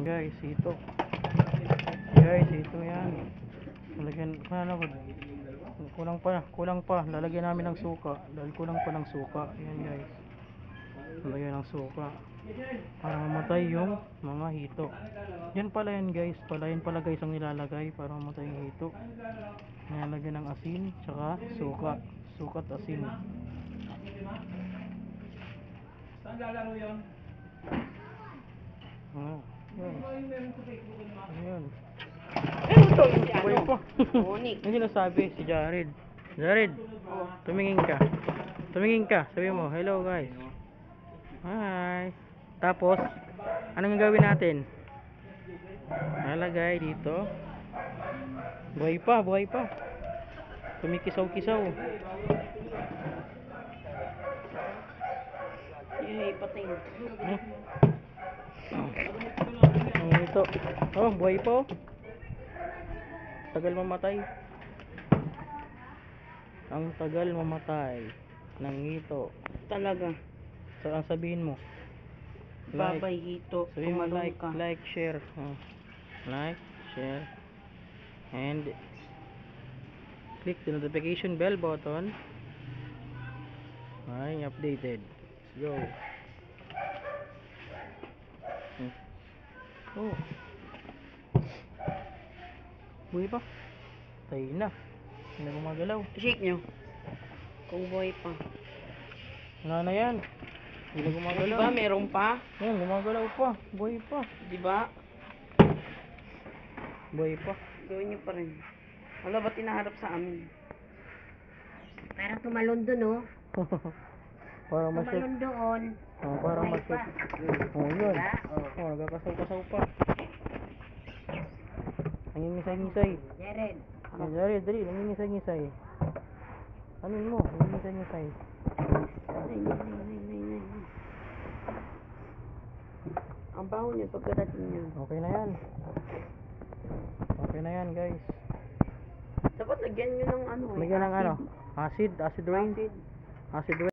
guys, ito. Guys, ito yan. Lalagyan, kulang pa. Lalagyan namin ng suka. Dahil kulang pa ng suka. Ayan guys. Lalagyan ng suka. Para mamatay yung mga hito. Yan pala yan guys. Yan pala guys ang nilalagay para mamatay yung hito. Nilalagyan ng asin, tsaka suka. Suka at asin. Saan lalaro yun? Ayan. Ito yung si ano? Monik. Yung sinasabi si Jared. Jared, tumingin ka. Tumingin ka. Sabi mo, hello guys. Hi. Tapos, anong gagawin natin? Nalagay dito. Buhay pa. Kumikisaw-kisaw. Patay mo. Ito. Oh, buhay pa. Tagal mamatay. Ang tagal mamatay ng hito. Talaga. So, ang sabihin mo? Babay hito. Sabihin mo like, share. Like, share. And click the notification bell button. Ay, updated. Let's go. Oh. Buhay pa. Tayo na. Hindi na gumagalaw. Shake nyo. Kung buhay pa. Nga na yan. Hindi na gumagalaw. Diba meron pa? Yan, gumagalaw pa. Buhay pa. Diba? Buhay pa. Gawin nyo pa rin. Wala ba tinaharap sa amin? Parang tumalon dun, oh. Para ma-shoot. Tumalon doon. Oh, para Buhay ma-shoot. pa. Oh, yun. Diba? Oh, nagkakasaw-kasaw pa. Nangingisay-ngisay. Jared. Jared, dali. Nangingisay-ngisay. Anin mo? Nangingisay-ngisay. Nay. Ang baho niya pagkadating niya. Okay na yan. Okay na yan, guys. Dapat lagyan nyo ng ano eh. Lagyan ng ano? Acid rain. Acid. Acid rain.